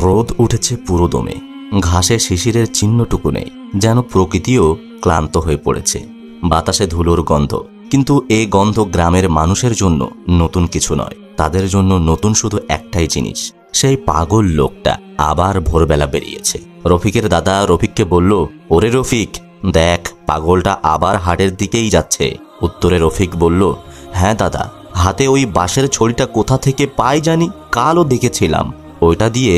রোদ উঠেছে পুরো দমে, ঘাসে শিশিরের চিহ্নটুকু নেই, যেন প্রকৃতিও ক্লান্ত হয়ে পড়েছে। বাতাসে ধুলোর গন্ধ, কিন্তু এই গন্ধ গ্রামের মানুষের জন্য নতুন কিছু নয়। তাদের জন্য নতুন শুধু একটাই জিনিস, সেই পাগল লোকটা আবার ভোরবেলা বেরিয়েছে। রফিকের দাদা রফিককে বলল, ওরে রফিক, দেখ পাগলটা আবার হাটের দিকেই যাচ্ছে। উত্তরে রফিক বলল, হ্যাঁ দাদা, হাতে ওই বাঁশের ছড়িটা কোথা থেকে পাই জানি, কালও দেখেছিলাম, ওইটা দিয়ে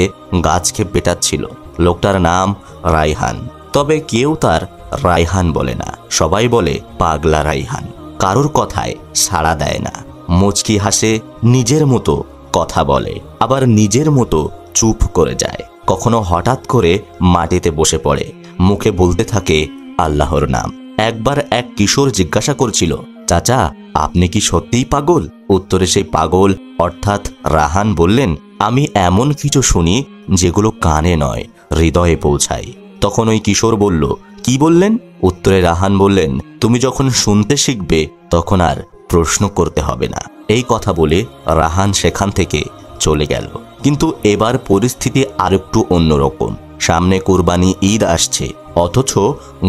গাছকে পেটাচ্ছিল। লোকটার নাম রায়হান, তবে কেউ তার রায়হান বলে না, সবাই বলে পাগলা রায়হান। কারোর কথায় সাড়া দেয় না, মুচকি হাসে, নিজের মতো কথা বলে, আবার নিজের মতো চুপ করে যায়। কখনো হঠাৎ করে মাটিতে বসে পড়ে, মুখে বলতে থাকে আল্লাহর নাম। একবার এক কিশোর জিজ্ঞাসা করছিল, চাচা আপনি কি সত্যিই পাগল? উত্তরে সেই পাগল অর্থাৎ রাহান বললেন, আমি এমন কিছু শুনি যেগুলো কানে নয় হৃদয়ে পৌঁছায়। তখন ওই কিশোর বলল, কি বললেন? উত্তরে রাহান বললেন, তুমি যখন শুনতে শিখবে তখন আর প্রশ্ন করতে হবে না। এই কথা বলে রাহান সেখান থেকে চলে গেল। কিন্তু এবার পরিস্থিতি আরেকটু অন্যরকম। সামনে কুরবানি ঈদ আসছে, অথচ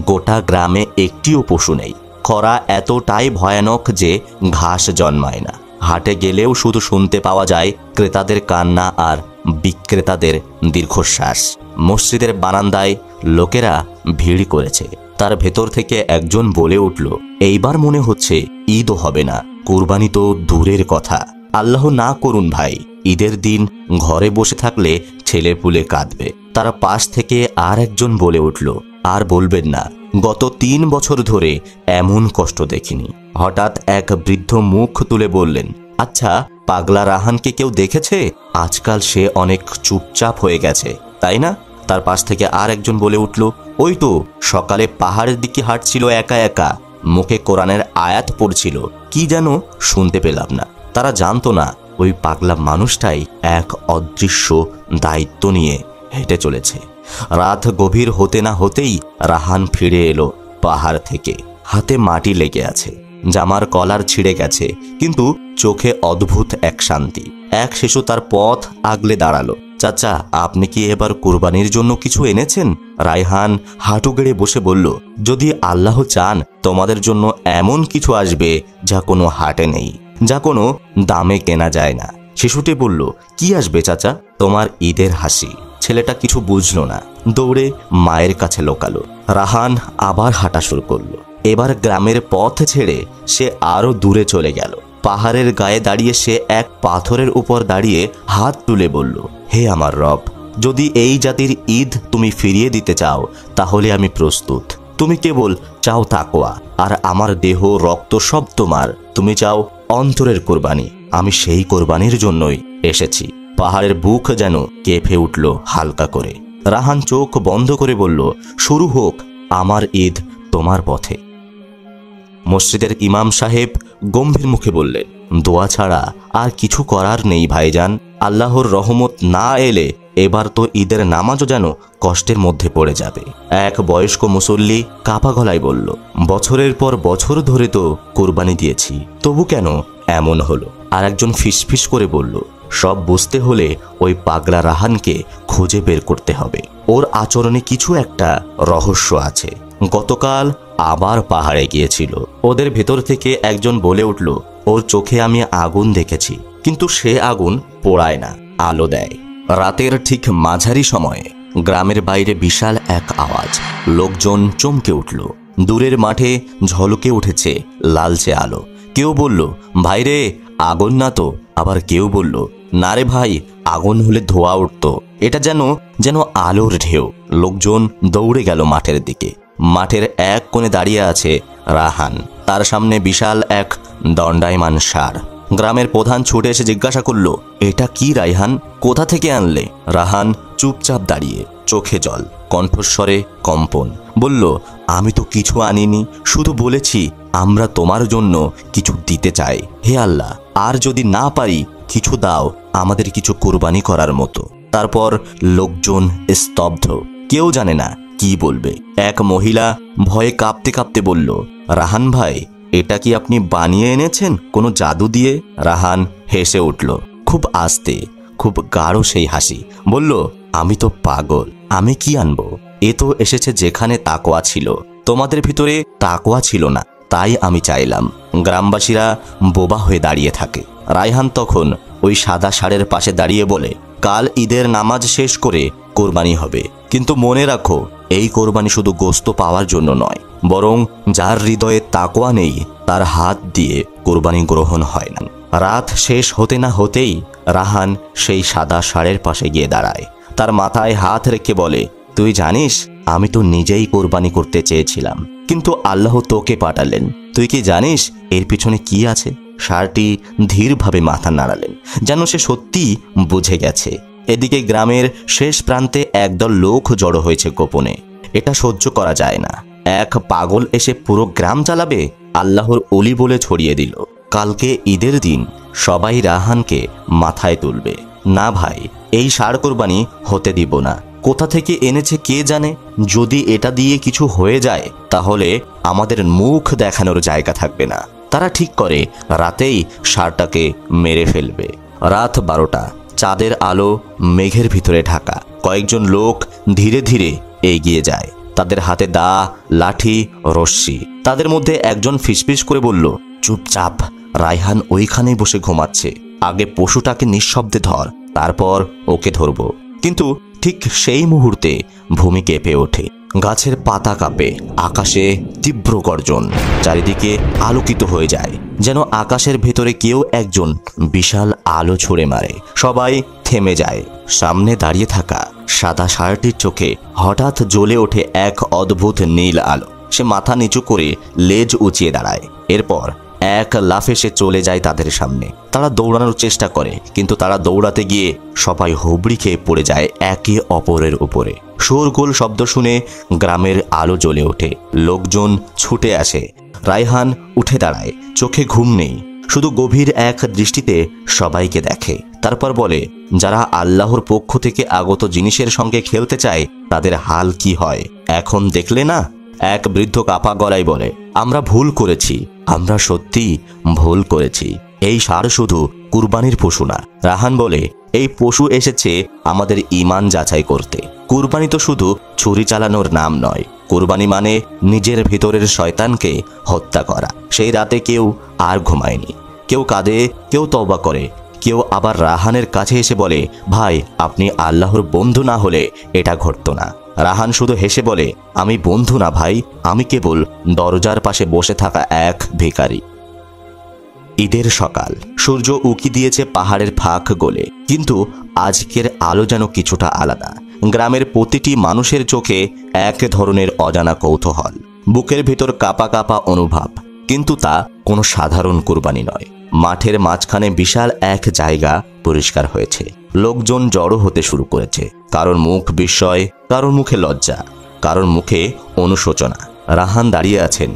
গোটা গ্রামে একটিও পশু নেই। খরা এতটাই ভয়ানক যে ঘাস জন্মায় না। হাটে গেলেও শুধু শুনতে পাওয়া যায় ক্রেতাদের কান্না আর বিক্রেতাদের দীর্ঘশ্বাস। মসজিদের বারান্দায় লোকেরা ভিড় করেছে। তার ভেতর থেকে একজন বলে উঠল, এইবার মনে হচ্ছে ঈদও হবে না, কুরবানি তো দূরের কথা। আল্লাহ না করুন ভাই, ঈদের দিন ঘরে বসে থাকলে ছেলেপুলে কাঁদবে। তার পাশ থেকে আর একজন বলে উঠল, আর বলবেন না, গত 3 বছর ধরে এমন কষ্ট দেখিনি। হঠাৎ এক বৃদ্ধ মুখ তুলে বললেন, আচ্ছা পাগলা রাহানকে কেউ দেখেছে? আজকাল সে অনেক চুপচাপ হয়ে গেছে, তাই না? তার পাশ থেকে আর একজন বলে উঠল, ওই তো সকালে পাহাড়ের দিকে হাঁটছিল একা একা, মুখে কোরআনের আয়াত পড়ছিল, কি যেন শুনতে পেলাম না। তারা জানতো না ওই পাগলা মানুষটাই এক অদৃশ্য দায়িত্ব নিয়ে হেঁটে চলেছে। রাত গভীর হতে না হতেই রাহান ফিরে এলো পাহাড় থেকে। হাতে মাটি লেগে আছে, জামার কলার ছিঁড়ে গেছে, কিন্তু চোখে অদ্ভুত এক শান্তি। এক শিশু তার পথ আগলে দাঁড়ালো। চাচা আপনি কি এবার কুরবানির জন্য কিছু এনেছেন? রায়হান হাঁটু গেড়ে বসে বলল, যদি আল্লাহ চান তোমাদের জন্য এমন কিছু আসবে যা কোনো হাটে নেই, যা কোনো দামে কেনা যায় না। শিশুটি বলল, কি আসবে চাচা? তোমার ঈদের হাসি। ছেলেটা কিছু বুঝলো না, দৌড়ে মায়ের কাছে লোকালো। রাহান আবার হাঁটা শুরু করলো। এবার গ্রামের পথ ছেড়ে সে আরো দূরে চলে গেল। পাহাড়ের গায়ে দাঁড়িয়ে সে এক পাথরের উপর দাঁড়িয়ে হাত তুলে বলল, হে আমার রব, যদি এই জাতির ঈদ তুমি ফিরিয়ে দিতে চাও তাহলে আমি প্রস্তুত। তুমি কেবল চাও তাকওয়া, আর আমার দেহ রক্ত সব তোমার। তুমি চাও অন্তরের কোরবানি, আমি সেই কোরবানির জন্যই এসেছি। পাহাড়ের বুক যেন কেঁপে উঠল হালকা করে। রাহান চোখ বন্ধ করে বলল, শুরু হোক আমার ঈদ তোমার পথে। মসজিদের ইমাম সাহেব গম্ভীর মুখে বললেন, দোয়া ছাড়া আর কিছু করার নেই ভাইজান। আল্লাহর রহমত না এলে এবার তো ঈদের নামাজও যেন কষ্টের মধ্যে পড়ে যাবে। এক বয়স্ক মুসল্লি কাপা গলায় বলল, বছরের পর বছর ধরে তো কোরবানি দিয়েছি, তবু কেন এমন হলো? আর একজন ফিসফিস করে বলল, সব বুঝতে হলে ওই পাগলা রাহানকে খুঁজে বের করতে হবে। ওর আচরণে কিছু একটা রহস্য আছে। গতকাল আবার পাহাড়ে গিয়েছিল। ওদের ভেতর থেকে একজন বলে উঠল, ওর চোখে আমি আগুন দেখেছি, কিন্তু সে আগুন পোড়ায় না, আলো দেয়। রাতের ঠিক মাঝারি সময়ে গ্রামের বাইরে বিশাল এক আওয়াজ। লোকজন চমকে উঠল। দূরের মাঠে ঝলকে উঠেছে লালচে আলো। কেউ বলল, ভাইরে আগুন না তো। আবার কেউ বলল, না রে ভাই, আগুন হলে ধোঁয়া উঠত। এটা যেন আলোর ঢেউ। লোকজন দৌড়ে গেল মাঠের দিকে। মাঠের এক কোণে দাঁড়িয়ে আছে রাহান, তার সামনে বিশাল এক দণ্ডায়মান ষাঁড়। গ্রামের প্রধান ছুটে এসে জিজ্ঞাসা করল, এটা কি রায়হান, কোথা থেকে আনলে? রাহান চুপচাপ দাঁড়িয়ে, চোখে জল, কণ্ঠস্বরে কম্পন, বলল, আমি তো কিছু আনিনি, শুধু বলেছি আমরা তোমার জন্য কিছু দিতে চাই। হে আল্লাহ, আর যদি না পারি কিছু দাও, আমাদের কিছু কুরবানি করার মতো। তারপর লোকজন স্তব্ধ, কেউ জানে না কি বলবে। এক মহিলা ভয়ে কাঁপতে কাঁপতে বলল, রাহান ভাই, এটা কি আপনি বানিয়ে এনেছেন কোনো জাদু দিয়ে? রাহান হেসে উঠল, খুব আস্তে, খুব গাঢ় সেই হাসি। বলল, আমি তো পাগল, আমি কি আনবো? এ তো এসেছে যেখানে তাকওয়া ছিল, তোমাদের ভিতরে তাকওয়া ছিল না, তাই আমি চাইলাম। গ্রামবাসীরা বোবা হয়ে দাঁড়িয়ে থাকে। রায়হান তখন ওই সাদা ষাঁড়ের পাশে দাঁড়িয়ে বলে, কাল ঈদের নামাজ শেষ করে কোরবানি হবে, কিন্তু মনে রাখো এই কোরবানি শুধু গোস্ত পাওয়ার জন্য নয়, বরং যার হৃদয়ে তাকওয়া নেই তার হাত দিয়ে কোরবানি গ্রহণ হয় না। রাত শেষ হতে না হতেই রাহান সেই সাদা ষাঁড়ের পাশে গিয়ে দাঁড়ায়। তার মাথায় হাত রেখে বলে, তুই জানিস আমি তো নিজেই কোরবানি করতে চেয়েছিলাম, কিন্তু আল্লাহ তোকে পাঠালেন। তুই কি জানিস এর পিছনে কি আছে? ষাঁড়টি ধীরভাবে মাথা নাড়ালেন, যেন সে সত্যি বুঝে গেছে। এদিকে গ্রামের শেষ প্রান্তে একদল লোক জড়ো হয়েছে গোপনে। এটা সহ্য করা যায় না, এক পাগল এসে পুরো গ্রাম চালাবে। আল্লাহর অলি বলে ছড়িয়ে দিল, কালকে ঈদের দিন সবাই রাহানকে মাথায় তুলবে। না ভাই, এই ষাঁড় কোরবানি হতে দিব না। কোথা থেকে এনেছে কে জানে, যদি এটা দিয়ে কিছু হয়ে যায় তাহলে আমাদের মুখ দেখানোর জায়গা থাকবে না। তারা ঠিক করে রাতেই ষাঁড়টাকে মেরে ফেলবে। রাত 12টা, চাঁদের আলো মেঘের ভিতরে ঢাকা। কয়েকজন লোক ধীরে ধীরে এগিয়ে যায়, তাদের হাতে দা, লাঠি, রশ্মি। তাদের মধ্যে একজন ফিসফিস করে বলল, চুপচাপ, রায়হান ওইখানেই বসে ঘুমাচ্ছে, আগে পশুটাকে নিঃশব্দে ধর, তারপর ওকে ধরব। কিন্তু ঠিক সেই মুহূর্তে ভূমি কেঁপে ওঠে, গাছের পাতা কাঁপে, আকাশে তীব্র গর্জন, চারিদিকে আলোকিত হয়ে যায়, যেন আকাশের ভেতরে কেউ একজন বিশাল আলো ছুড়ে মারে। সবাই থেমে যায়। সামনে দাঁড়িয়ে থাকা সাদা ষাঁড়টির চোখে হঠাৎ জ্বলে ওঠে এক অদ্ভুত নীল আলো। সে মাথা নিচু করে লেজ উঁচিয়ে দাঁড়ায়। এরপর এক লাফে সে চলে যায় তাদের সামনে। তারা দৌড়ানোর চেষ্টা করে, কিন্তু তারা দৌড়াতে গিয়ে সবাই হুবড়ি খেয়ে পড়ে যায় একে অপরের উপরে। শোরগোল শব্দ শুনে গ্রামের আলো জ্বলে ওঠে, লোকজন ছুটে আসে। রায়হান উঠে দাঁড়ায়, চোখে ঘুম নেই, শুধু গভীর এক দৃষ্টিতে সবাইকে দেখে। তারপর বলে, যারা আল্লাহর পক্ষ থেকে আগত জিনিসের সঙ্গে খেলতে চায় তাদের হাল কি হয় এখন দেখলে না? এক বৃদ্ধ কাপা গলায় বলে, আমরা ভুল করেছি, আমরা সত্যি ভুল করেছি। এই ষাঁড় শুধু কুরবানির পশু না। রাহান বলে, এই পশু এসেছে আমাদের ঈমান যাচাই করতে। কুরবানি তো শুধু ছুরি চালানোর নাম নয়, কুরবানি মানে নিজের ভিতরের শয়তানকে হত্যা করা। সেই রাতে কেউ আর ঘুমায়নি, কেউ কাঁদে, কেউ তওবা করে, কেউ আবার রাহানের কাছে এসে বলে, ভাই আপনি আল্লাহর বন্ধু না হলে এটা ঘটতো না। রাহান শুধু হেসে বলে, আমি বন্ধু না ভাই, আমি কেবল দরজার পাশে বসে থাকা এক ভিখারি। ঈদের সকাল, সূর্য উকি দিয়েছে পাহাড়ের ফাঁক গলে, কিন্তু আজকের আলো যেন কিছুটা আলাদা। গ্রামের প্রতিটি মানুষের চোখে এক ধরনের অজানা কৌতূহল, বুকের ভেতর কাঁপা কাঁপা অনুভব। কিন্তু তা কোনো সাধারণ কুরবানি নয়। মাঠের মাঝখানে বিশাল এক জায়গা পরিষ্কার হয়েছে, লোকজন জড়ো হতে শুরু করেছে। কারোর মুখ বিস্ময়, কারোর মুখে লজ্জা, কারোর মুখে অনুশোচনা। রাহান দাঁড়িয়ে আছেন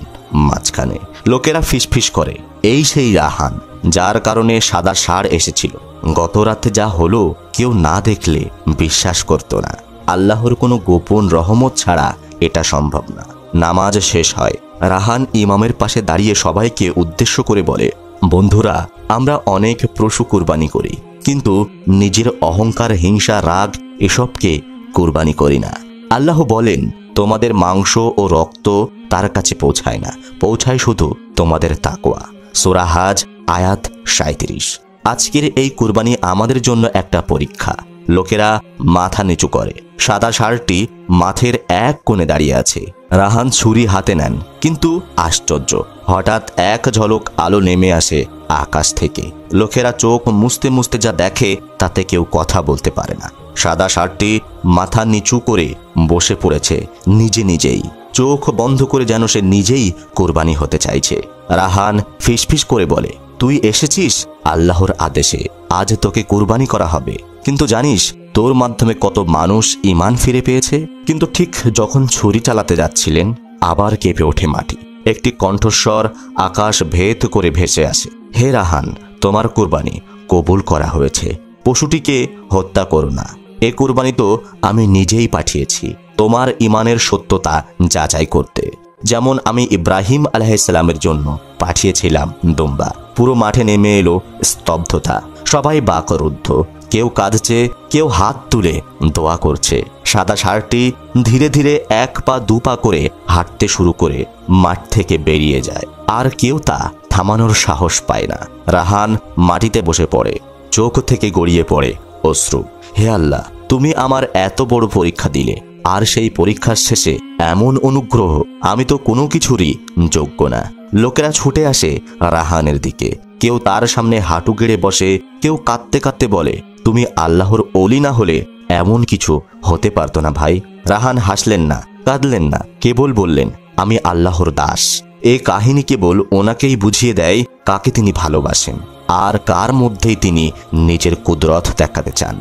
মাঝখানে। লোকেরা ফিসফিস করে, এই সেই রাহান যার কারণে সাদা ষাঁড় এসেছিল। গত রাতে যা হলো কেউ না দেখলে বিশ্বাস করত না। আল্লাহর কোনো গোপন রহমত ছাড়া এটা সম্ভব না। নামাজ শেষ হয়। রাহান ইমামের পাশে দাঁড়িয়ে সবাইকে উদ্দেশ্য করে বলে, বন্ধুরা, আমরা অনেক পশু কুরবানি করি, কিন্তু নিজের অহংকার, হিংসা, রাগ এসবকে কুরবানি করি না। আল্লাহ বলেন, তোমাদের মাংস ও রক্ত তার কাছে পৌঁছায় না, পৌঁছায় শুধু তোমাদের তাকওয়া। সূরা হাজ আয়াত 37। আজকের এই কুরবানি আমাদের জন্য একটা পরীক্ষা। লোকেরা মাথা নিচু করে। সাদা ষাঁড়টি মাঠের এক কোণে দাঁড়িয়ে আছে। রাহান ছুরি হাতে নেন, কিন্তু আশ্চর্য, হঠাৎ এক ঝলক আলো নেমে আসে আকাশ থেকে। লোকেরা চোখ মুছতে মুছতে যা দেখে তাতে কেউ কথা বলতে পারে না। সাদা ষাঁড়টি মাথা নিচু করে বসে পড়েছে নিজে নিজেই, চোখ বন্ধ করে, যেন সে নিজেই কোরবানি হতে চাইছে। রাহান ফিসফিস করে বলে, তুই এসেছিস আল্লাহর আদেশে, আজ তোকে কুরবানি করা হবে। কিন্তু জানিস তোর মাধ্যমে কত মানুষ ঈমান ফিরে পেয়েছে? কিন্তু ঠিক যখন ছুরি চালাতে যাচ্ছিলেন, আবার কেঁপে ওঠে মাটি। একটি কণ্ঠস্বর আকাশ ভেদ করে ভেসে আসে, হে রাহান, তোমার কুরবানি কবুল করা হয়েছে, পশুটিকে হত্যা করো না। এ কুরবানি তো আমি নিজেই পাঠিয়েছি তোমার ঈমানের সত্যতা যাচাই করতে, যেমন আমি ইব্রাহিম আলাইহিসসালামের জন্য পাঠিয়েছিলাম দুম্বা। পুরো মাঠে নেমে এলো স্তব্ধতা, সবাই বাকরুদ্ধ। কেউ কাঁদছে, কেউ হাত তুলে দোয়া করছে। সাদা ষাঁড়টি ধীরে ধীরে 1 পা 2 পা করে হাঁটতে শুরু করে মাঠ থেকে বেরিয়ে যায়, আর কেউ তা থামানোর সাহস পায় না। রাহান মাটিতে বসে পড়ে, চোখ থেকে গড়িয়ে পড়ে অশ্রু। হে আল্লাহ, তুমি আমার এত বড় পরীক্ষা দিলে, আর সেই পরীক্ষার শেষে এমন অনুগ্রহ, আমি তো কোনো কিছুরই যোগ্য না। লোকেরা ছুটে আসে রাহানের দিকে, কেউ তার সামনে হাঁটু গেড়ে বসে, কেউ কাঁদতে কাঁদতে বলে, তুমি আল্লাহর ওলি না হলে এমন কিছু হতে পারতো না ভাই। রাহান হাসলেন না, কাঁদলেন না, কেবল বললেন, আমি আল্লাহর দাস। এই কাহিনী কেবল ওনাকেই বুঝিয়ে দেয় কাকে তিনি ভালোবাসেন আর কার মধ্যেই তিনি নিজের কুদরত দেখাতে চান।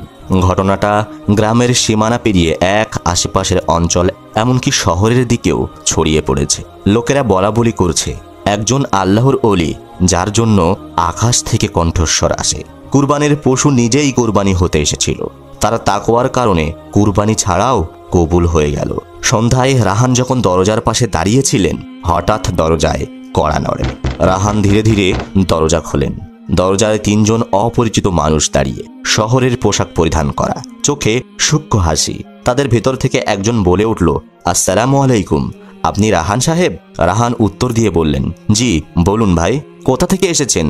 ঘটনাটা গ্রামের সীমানা পেরিয়ে এক আশেপাশের অঞ্চল, এমনকি শহরের দিকেও ছড়িয়ে পড়েছে। লোকেরা বলা বলি করছে, একজন আল্লাহর ওলি যার জন্য আকাশ থেকে কণ্ঠস্বর আসে। কুরবানির পশু নিজেই কুরবানি হতে এসেছিল, তার তাকওয়ার কারণে কুরবানি ছাড়াও কবুল হয়ে গেল। সন্ধ্যায় রাহান যখন দরজার পাশে দাঁড়িয়েছিলেন, হঠাৎ দরজায় কড়া নড়ে। রাহান ধীরে ধীরে দরজা খোলেন। দরজায় 3 জন অপরিচিত মানুষ দাঁড়িয়ে, শহরের পোশাক পরিধান করা, চোখে সূক্ষ্ম হাসি। তাদের ভেতর থেকে একজন বলে উঠল, আসসালামু আলাইকুম, আপনি রাহান সাহেব? রাহান উত্তর দিয়ে বললেন, জি বলুন ভাই, কোথা থেকে এসেছেন?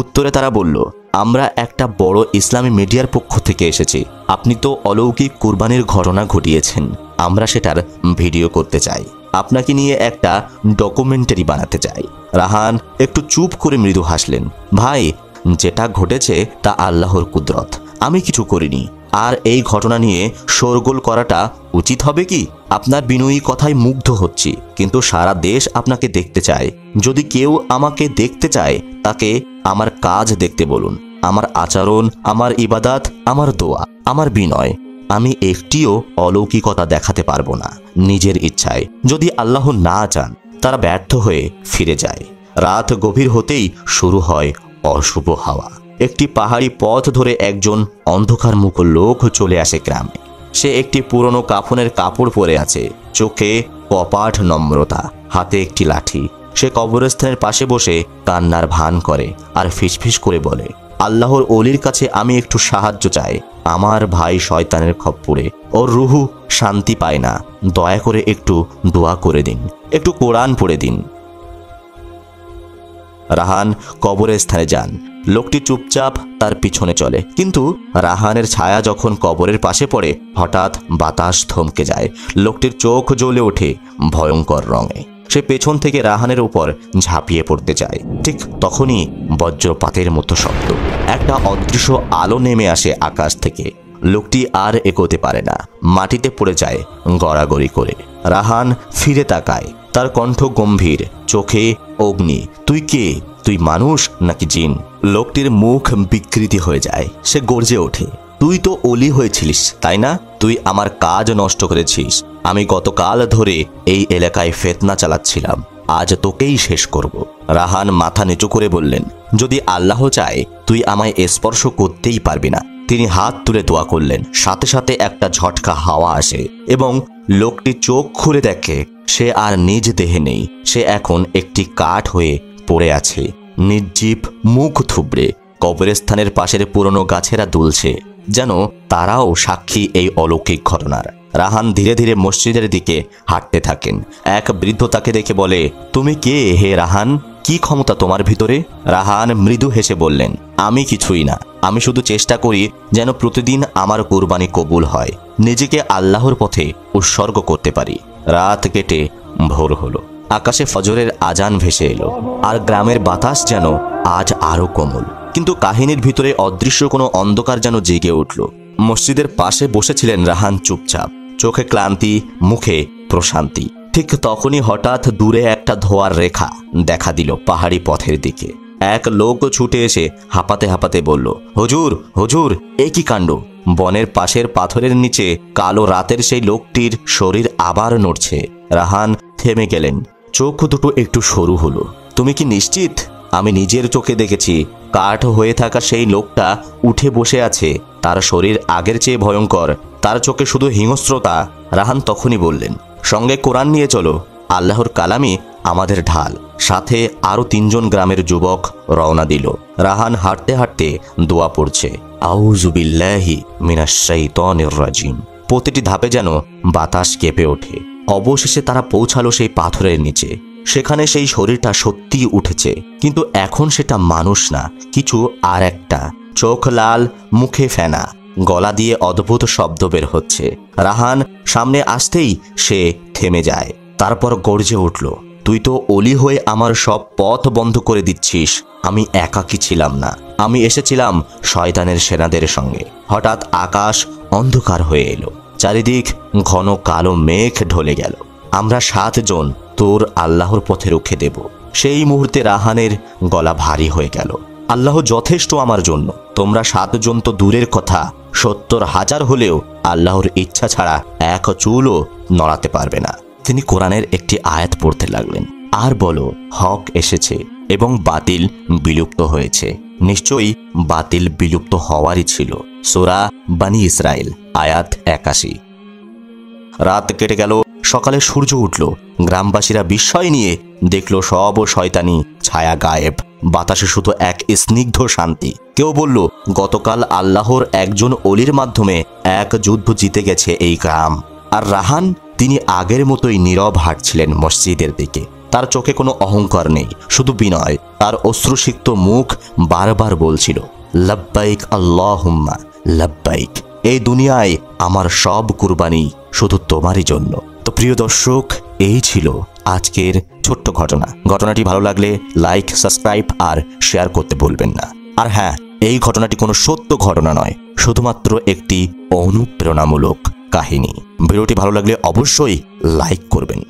উত্তরে তারা বলল, আমরা একটা বড় ইসলামী মিডিয়ার পক্ষ থেকে এসেছি। আপনি তো অলৌকিক কুরবানির ঘটনা ঘটিয়েছেন, আমরা সেটার ভিডিও করতে চাই, আপনাকে নিয়ে একটা ডকুমেন্টারি বানাতে চাই। রাহান একটু চুপ করে মৃদু হাসলেন, ভাই, যেটা ঘটেছে তা আল্লাহর কুদরত, আমি কিছু করিনি। আর এই ঘটনা নিয়ে শোরগোল করাটা উচিত হবে কি? আপনার বিনয়ী কথায় মুগ্ধ হচ্ছি, কিন্তু সারা দেশ আপনাকে দেখতে চায়। যদি কেউ আমাকে দেখতে চায়, তাকে আমার কাজ দেখতে বলুন, আমার আচরণ, আমার ইবাদত, আমার দোয়া, আমার বিনয়। আমি একটিও অলৌকিকতা দেখাতে পারবো না নিজের ইচ্ছায়। যদি আল্লাহ না চান, তারা ব্যর্থ হয়ে ফিরে যায়। রাত গভীর হতেই শুরু হয় অশুভ হাওয়া। একটি পাহাড়ি পথ ধরে একজন অন্ধকার মুখ লোক চলে আসে গ্রামে। সে একটি পুরনো কাফনের কাপড় পরে আছে, চোখে কপাট নম্রতা, হাতে একটি লাঠি। সে কবরস্থানের পাশে বসে কান্নার ভান করে আর ফিসফিস করে বলে, আল্লাহর ওলির কাছে আমি একটু সাহায্য চাই। আমার ভাই শয়তানের খপ্পরে, ওর রুহু শান্তি পায় না, দয়া করে একটু দোয়া করে দিন, একটু কোরআন পড়ে দিন। রাহান কবরের স্থানে যান। লোকটি চুপচাপ তার পিছনে চলে, কিন্তু রাহানের ছায়া যখন কবরের পাশে পড়ে, হঠাৎ বাতাস থমকে যায়। লোকটির চোখ জ্বলে ওঠে ভয়ঙ্কর রঙে। সে পেছন থেকে রাহানের উপর ঝাঁপিয়ে পড়তে চায়। ঠিক তখনই বজ্রপাতের মতো শব্দ, একটা অদৃশ্য আলো নেমে আসে আকাশ থেকে। লোকটি আর এগোতে পারে না, মাটিতে পড়ে যায় গড়াগড়ি করে। রাহান ফিরে তাকায়, তার কণ্ঠ গম্ভীর, চোখে অগ্নি। তুই কে? তুই মানুষ নাকি জিন? লোকটির মুখ বিকৃতি হয়ে যায়। সে গর্জে ওঠে, তুই তো ওলি হয়েছিলিস, তাই না? তুই আমার কাজ নষ্ট করেছিস। আমি গতকাল ধরে এই এলাকায় ফিতনা চালাচ্ছিলাম, আজ তোকেই শেষ করব। রাহান মাথা নিচু করে বললেন, যদি আল্লাহ চায়, তুই আমায় স্পর্শ করতেই পারবি না। তিনি হাত তুলে দোয়া করলেন। সাথে সাথে একটা ঝটকা হাওয়া আসে এবং লোকটি চোখ খুলে দেখে সে আর নিজ দেহে নেই। সে এখন একটি কাঠ হয়ে পড়ে আছে, নির্জীব, মুখ থুবড়ে। কবরস্থানের পাশের পুরনো গাছেরা দুলছে, যেন তারাও সাক্ষী এই অলৌকিক ঘটনার। রাহান ধীরে ধীরে মসজিদের দিকে হাঁটতে থাকেন। এক বৃদ্ধ তাকে দেখে বলে, তুমি কে হে রাহান? কি ক্ষমতা তোমার ভিতরে? রাহান মৃদু হেসে বললেন, আমি কিছুই না, আমি শুধু চেষ্টা করি যেন প্রতিদিন আমার কুরবানি কবুল হয়, নিজেকে আল্লাহর পথে উৎসর্গ করতে পারি। রাত কেটে ভোর হলো, আকাশে ফজরের আজান ভেসে এলো, আর গ্রামের বাতাস যেন আজ আরো কোমল। কিন্তু কাহিনীর ভিতরে অদৃশ্য কোনো অন্ধকার যেন জেগে উঠল। মসজিদের পাশে বসেছিলেন রাহান চুপচাপ, চোখে ক্লান্তি, মুখে প্রশান্তি। ঠিক তখনই হঠাৎ দূরে একটা ধোঁয়ার রেখা দেখা দিল পাহাড়ি পথের দিকে। এক লোক ছুটে এসে হাঁপাতে হাঁপাতে বলল, হুজুর, হুজুর, এ কি কাণ্ড! বনের পাশের পাথরের নিচে কালো রাতের সেই লোকটির শরীর আবার নড়ছে। রাহান থেমে গেলেন, চোখ দুটো একটু সরু হলো। তুমি কি নিশ্চিত? আমি নিজের চোখে দেখেছি, কাঠ হয়ে থাকা সেই লোকটা উঠে বসে আছে। তার শরীর আগের চেয়ে ভয়ঙ্কর, তার চোখে শুধু হিংস্রতা। রাহান তখনই বললেন, সঙ্গে কোরআন নিয়ে চলো, আল্লাহর কালামই আমাদের ঢাল। সাথে আরো 3 জন গ্রামের যুবক রওনা দিল। রাহান হাঁটতে হাঁটতে দোয়া পড়ছে, আউযু বিল্লাহি মিনাশ শাইতানির রাজিম। প্রতিটি ধাপে যেন বাতাস কেঁপে ওঠে। অবশেষে তারা পৌঁছালো সেই পাথরের নিচে। সেখানে সেই শরীরটা সত্যিই উঠেছে, কিন্তু এখন সেটা মানুষ না, কিছু আর একটা। চোখ লাল, মুখে ফেনা, গলা দিয়ে অদ্ভুত শব্দ বের হচ্ছে। রাহান সামনে আসতেই সে থেমে যায়। তারপর গর্জে উঠল, তুই তো অলি হয়ে আমার সব পথ বন্ধ করে দিচ্ছিস। আমি একাকী ছিলাম না, আমি এসেছিলাম শয়তানের সেনাদের সঙ্গে। হঠাৎ আকাশ অন্ধকার হয়ে এলো, চারিদিক ঘন কালো মেঘ ঢলে গেল। আমরা 7 জন তোর আল্লাহর পথে রুখে দেব। সেই মুহূর্তে রাহানের গলা ভারী হয়ে গেল। আল্লাহ যথেষ্ট আমার জন্য। তোমরা 7 জন তো দূরের কথা, 70,000 হলেও আল্লাহর ইচ্ছা ছাড়া এক চুলও নড়াতে পারবে না। তিনি কোরআনের একটি আয়াত পড়তে লাগলেন, আর বলো, হক এসেছে এবং বাতিল বিলুপ্ত হয়েছে। নিশ্চয়ই বাতিল বিলুপ্ত হওয়ারই ছিল। সূরা বনী ইসরাইল আয়াত 81। রাত কেটে গেল, সকালে সূর্য উঠল। গ্রামবাসীরা বিস্ময় নিয়ে দেখল সব শয়তানি ছায়া গায়েব। বাতাসে শুধু এক স্নিগ্ধ শান্তি। কেউ বলল, গতকাল আল্লাহর একজন অলির মাধ্যমে এক যুদ্ধ জিতে গেছে এই গ্রাম। আর রাহান, তিনি আগের মতোই নীরব হাঁটছিলেন মসজিদের দিকে। তার চোখে কোনো অহংকার নেই, শুধু বিনয়। তার অশ্রুসিক্ত মুখ বারবার বলছিল, লাব্বাইক আল্লাহুম্মা লাব্বাইক। এই দুনিয়ায় আমার সব কুরবানি শুধু তোমারই জন্য। তো প্রিয় দর্শক, এই ছিল আজকের ছোট্ট ঘটনা। ঘটনাটি ভালো লাগলে লাইক, সাবস্ক্রাইব আর শেয়ার করতে ভুলবেন না। আর হ্যাঁ, এই ঘটনাটি কোনো সত্য ঘটনা নয়, শুধুমাত্র একটি অনুপ্রেরণামূলক কাহিনী। ভিডিওটি ভালো লাগলে অবশ্যই লাইক করবেন।